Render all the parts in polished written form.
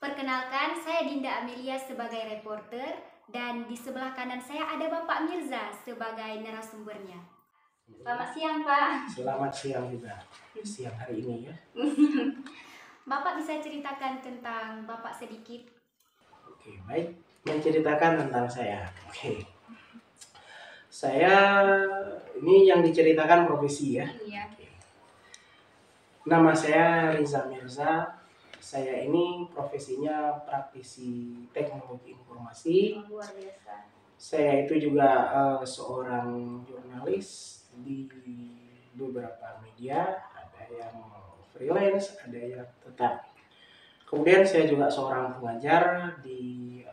Perkenalkan, saya Dinda Amelia sebagai reporter dan di sebelah kanan saya ada Bapak Mirza sebagai narasumbernya. Selamat siang, Pak. Selamat siang juga, siang hari ini ya. Bapak bisa ceritakan tentang Bapak sedikit? Oke, baik. Menceritakan tentang saya. Oke. Saya ini yang diceritakan profesi ya. Iya. Oke. Nama saya Riza Mirza. Saya ini profesinya praktisi teknologi informasi. Luar biasa. Saya itu juga seorang jurnalis di beberapa media, ada yang freelance, ada yang tetap. Kemudian saya juga seorang pengajar di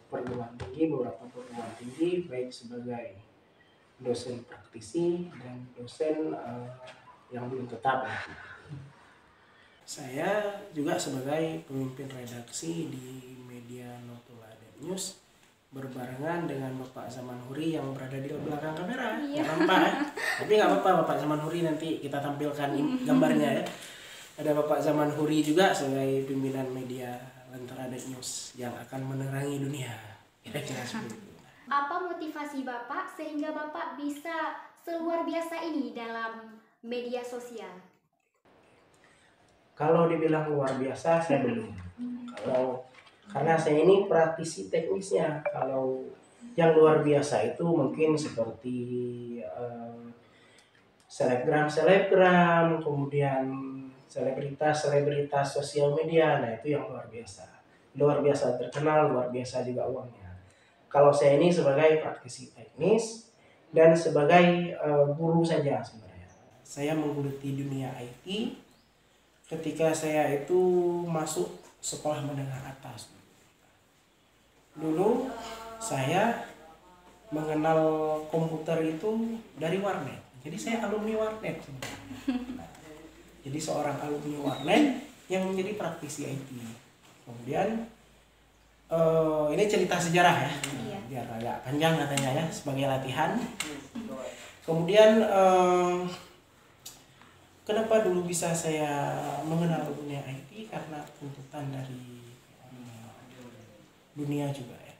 perguruan tinggi, beberapa perguruan tinggi, baik sebagai dosen praktisi dan dosen yang belum tetap. Saya juga sebagai pemimpin redaksi di media Notuladen News, berbarengan dengan Bapak Zaman Huri yang berada di belakang kamera. Iya. Nampak ya? Tapi nggak apa-apa, Bapak Zaman Huri nanti kita tampilkan gambarnya ya. Ada Bapak Zaman Huri juga sebagai pimpinan media Lentera News yang akan menerangi dunia. Kira-kira seperti itu. Apa motivasi Bapak sehingga Bapak bisa seluar biasa ini dalam media sosial? Kalau dibilang luar biasa, saya belum. Karena saya ini praktisi teknisnya. Kalau yang luar biasa itu mungkin seperti selebgram, kemudian selebritas sosial media. Nah, itu yang luar biasa. Luar biasa terkenal, luar biasa juga uangnya. Kalau saya ini sebagai praktisi teknis dan sebagai guru saja sebenarnya. Saya menggeluti dunia IT ketika saya itu masuk sekolah menengah atas. Dulu saya mengenal komputer itu dari warnet. Jadi saya alumni warnet sebenarnya. Jadi seorang alumni warnet yang menjadi praktisi IT. Kemudian ini cerita sejarah ya, biar agak panjang katanya ya sebagai latihan. Kemudian kenapa dulu bisa saya mengenal dunia IT? Karena tuntutan dari dunia juga ya.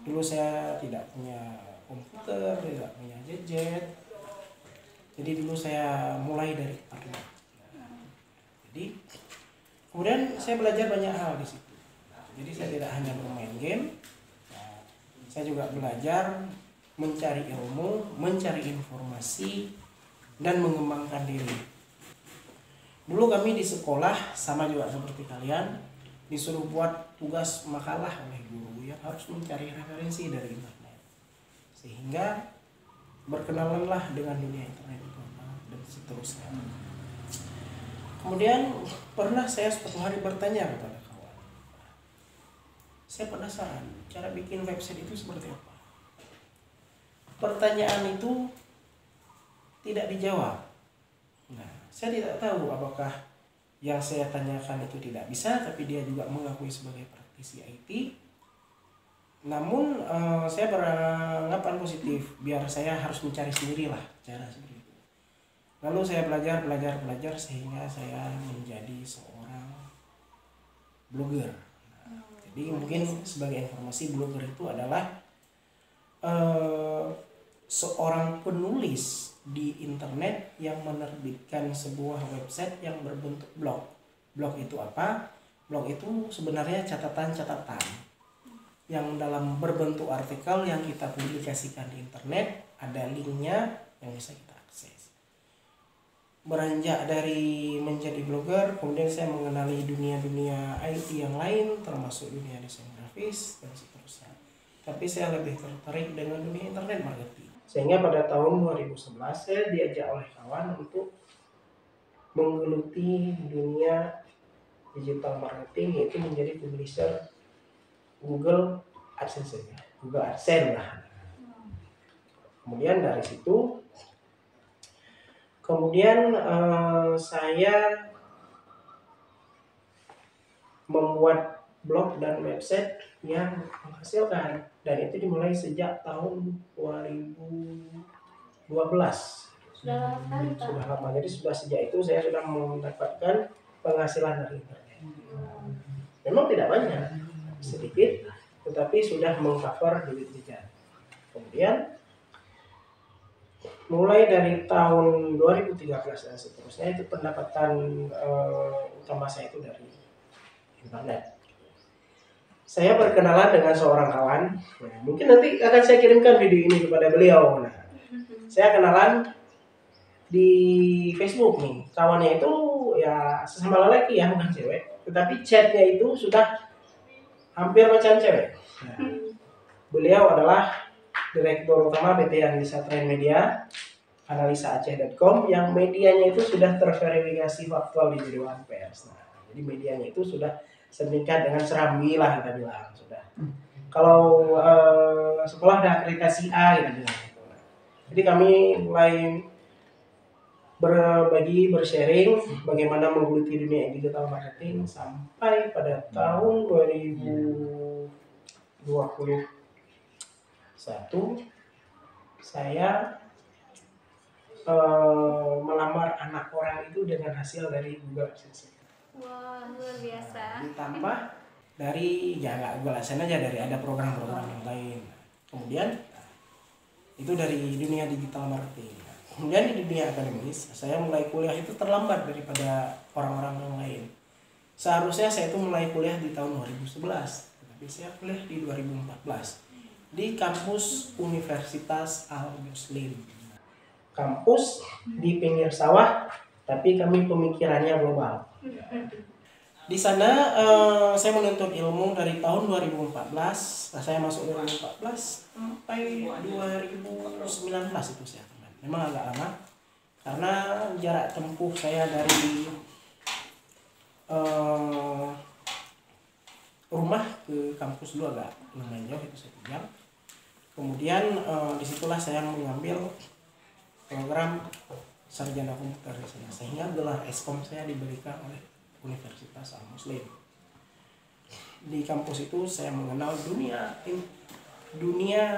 Dulu saya tidak punya komputer, tidak punya gadget. Jadi dulu saya mulai dari internet. Jadi kemudian saya belajar banyak hal di situ. Jadi saya tidak hanya bermain game, saya juga belajar mencari ilmu, mencari informasi, dan mengembangkan diri. Dulu kami di sekolah sama juga seperti kalian, disuruh buat tugas makalah oleh guru yang harus mencari referensi dari internet. Sehingga berkenalanlah dengan dunia internet itu dan seterusnya. Kemudian pernah saya suatu hari bertanya kepada kawan, saya penasaran cara bikin website itu seperti apa. Pertanyaan itu tidak dijawab. Nah, saya tidak tahu apakah yang saya tanyakan itu tidak bisa, tapi dia juga mengakui sebagai praktisi IT. Namun saya beranggapan positif, biar saya harus mencari sendirilah cara seperti itu. Lalu saya belajar sehingga saya menjadi seorang blogger. Nah, jadi mungkin sebagai informasi, blogger itu adalah seorang penulis di internet yang menerbitkan sebuah website yang berbentuk blog. Blog itu apa? Blog itu sebenarnya catatan-catatan yang dalam berbentuk artikel yang kita publikasikan di internet, ada linknya yang bisa kita akses. Beranjak dari menjadi blogger, kemudian saya mengenali dunia-dunia IT yang lain, termasuk dunia desain grafis dan seterusnya. Tapi saya lebih tertarik dengan dunia internet marketing. Sehingga pada tahun 2011 saya diajak oleh kawan untuk menggeluti dunia digital marketing, yaitu menjadi publisher Google AdSense ya. Google AdSense lah. Kemudian dari situ saya membuat blog dan website yang menghasilkan, dan itu dimulai sejak tahun 2012. Sudah lama. Jadi sudah sejak itu saya sudah mendapatkan penghasilan dari internet. Memang memang tidak banyak, sedikit, tetapi sudah mengcover debit jejak. Kemudian mulai dari tahun 2013 dan seterusnya itu pendapatan utama saya itu dari internet. Saya berkenalan dengan seorang kawan, nah, mungkin nanti akan saya kirimkan video ini kepada beliau. Nah, saya kenalan di Facebook nih, kawannya itu ya sesama lelaki ya, bukan cewek, tetapi chatnya itu sudah hampir macam cewek. Nah, beliau adalah Direktur Utama PT Anissa Trend Media, analisaaceh.com, yang medianya itu sudah terverifikasi faktual di Dewan Pers. Nah, jadi medianya itu sudah setingkat dengan Serambi lah kita bilang sudah. Kalau sekolah ada akreditasi A kita bilang. Jadi kami mulai berbagi, bersharing bagaimana menggeluti dunia digital marketing sampai pada tahun 2021 saya melamar anak orang itu dengan hasil dari Google AdSense. Wah, luar biasa. Ditambah dari ya nggak Google AdSense aja, dari ada program-program yang lain. Kemudian itu dari dunia digital marketing. Kemudian di dunia akademis saya mulai kuliah itu terlambat daripada orang-orang yang lain. Seharusnya saya itu mulai kuliah di tahun 2011, tapi saya kuliah di 2014 di kampus Universitas Al-Muslim. Kampus di pinggir sawah, tapi kami pemikirannya global. Di sana saya menuntut ilmu dari tahun 2014. Saya masuk 2014 sampai 2019 itu saya teman. Memang agak lama karena jarak tempuh saya dari rumah ke kampus dulu agak lumayan jauh, itu 1 jam. Kemudian disitulah saya mengambil program sarjana komputer di sana, sehingga gelar Eskom saya diberikan oleh Universitas Al-Muslim. Di kampus itu saya mengenal dunia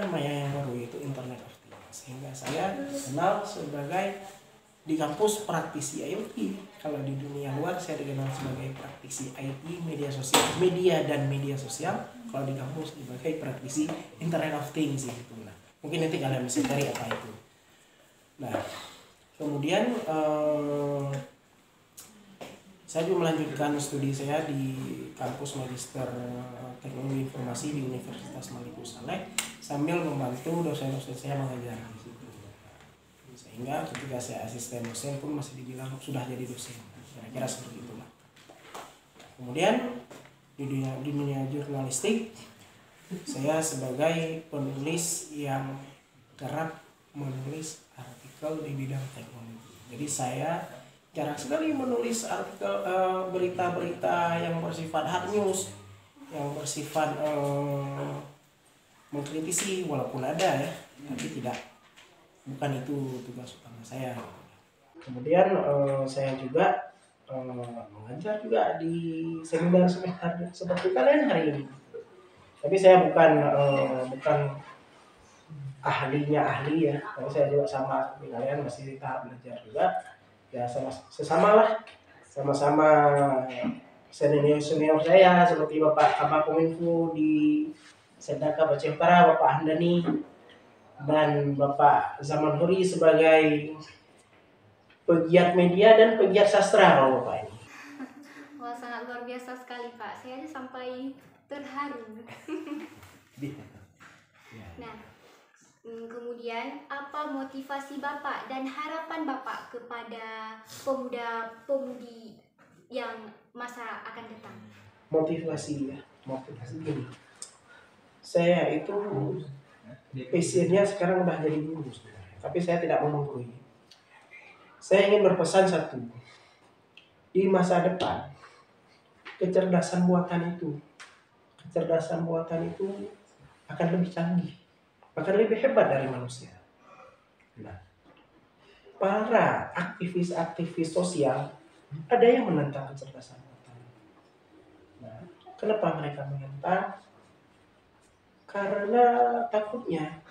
maya yang baru, yaitu Internet of Things, sehingga saya kenal sebagai di kampus praktisi IoT. Kalau di dunia luar saya dikenal sebagai praktisi IT, media sosial, media sosial. Kalau di kampus sebagai praktisi Internet of Things gitu. Nah, mungkin nanti kalian bisa cari apa itu. Nah, kemudian saya juga melanjutkan studi saya di kampus Magister Teknologi Informasi di Universitas Maliku Saleh sambil membantu dosen-dosen saya mengajar di situ. Sehingga ketika saya asisten dosen pun masih dibilang sudah jadi dosen, kira-kira seperti itulah. Kemudian di dunia jurnalistik saya sebagai penulis yang kerap menulis artikel di bidang teknologi. Jadi saya jarang sekali menulis artikel berita-berita yang bersifat hard news, yang bersifat mengkritisi, walaupun ada ya, tapi bukan itu tugas utama saya. Kemudian saya juga mengajar juga di seminar-seminar seperti kalian hari ini. Tapi saya bukan ahli ya. Tapi saya juga sama seperti kalian masih di tahap belajar juga. Ya sama-sama senior saya seperti Bapak Kabak Kominfo di Sendaka Aceh Utara, Bapak Handani, dan Bapak Zaman Huri sebagai pegiat media dan pegiat sastra kalau Bapak ini. Wah, sangat luar biasa sekali Pak. Saya aja sampai terharu. Nah, kemudian apa motivasi Bapak dan harapan Bapak kepada pemuda-pemudi yang masa akan datang? Motivasi gini. Saya itu passionnya sekarang udah jadi guru, tapi saya tidak mau menggurui. Saya ingin berpesan satu, di masa depan kecerdasan buatan itu akan lebih canggih, bahkan lebih hebat dari manusia. Nah, para aktivis sosial ada yang menentang kecerdasan buatan. Nah, kenapa mereka menentang? Karena takutnya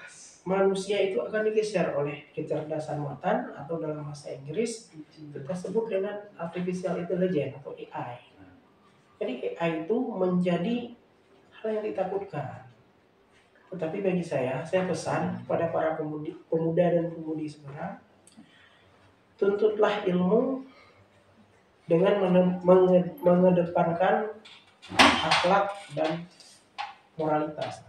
manusia itu akan digeser oleh kecerdasan buatan, atau dalam bahasa Inggris kita sebut dengan artificial intelligence atau AI. Jadi AI itu menjadi hal yang ditakutkan. Tetapi bagi saya pesan kepada para pemuda dan pemudi sekarang, tuntutlah ilmu dengan mengedepankan akhlak dan moralitas.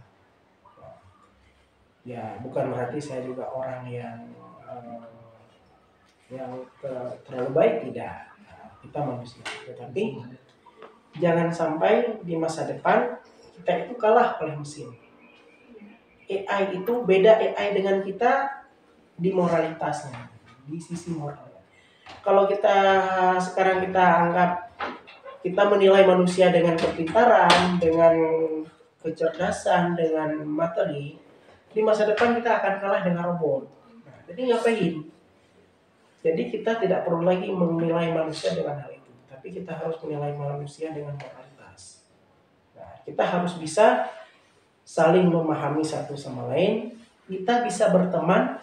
Ya, bukan berarti saya juga orang yang terlalu baik, tidak. Kita manusia, tetapi jangan sampai di masa depan kita itu kalah oleh mesin. AI itu beda AI dengan kita di moralitasnya, di sisi moral. Kalau kita sekarang kita anggap kita menilai manusia dengan kepintaran, dengan kecerdasan, dengan materi, di masa depan kita akan kalah dengan robot. Nah, jadi ngapain? Jadi kita tidak perlu lagi menilai manusia dengan hal itu, tapi kita harus menilai manusia dengan moralitas. Nah, kita harus bisa saling memahami satu sama lain. Kita bisa berteman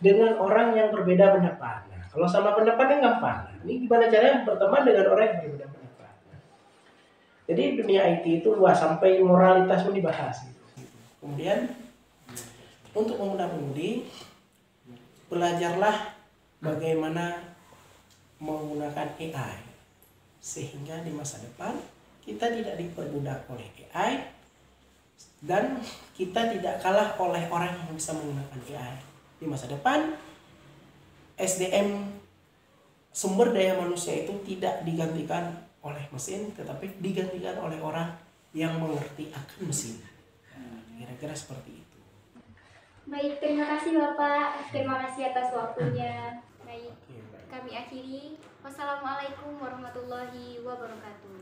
dengan orang yang berbeda pendapat. Nah, kalau sama pendapatnya gampang. Ini gimana caranya berteman dengan orang yang berbeda pendapat? Jadi dunia IT itu luas sampai moralitas pun dibahas. Kemudian untuk pemuda-pemudi, belajarlah bagaimana menggunakan AI sehingga di masa depan kita tidak diperbudak oleh AI dan kita tidak kalah oleh orang yang bisa menggunakan AI. Di masa depan SDM, sumber daya manusia itu tidak digantikan oleh mesin, tetapi digantikan oleh orang yang mengerti akan mesin. Kira-kira seperti itu. Baik, terima kasih Bapak. Terima kasih atas waktunya. Baik, kami akhiri. Wassalamualaikum warahmatullahi wabarakatuh.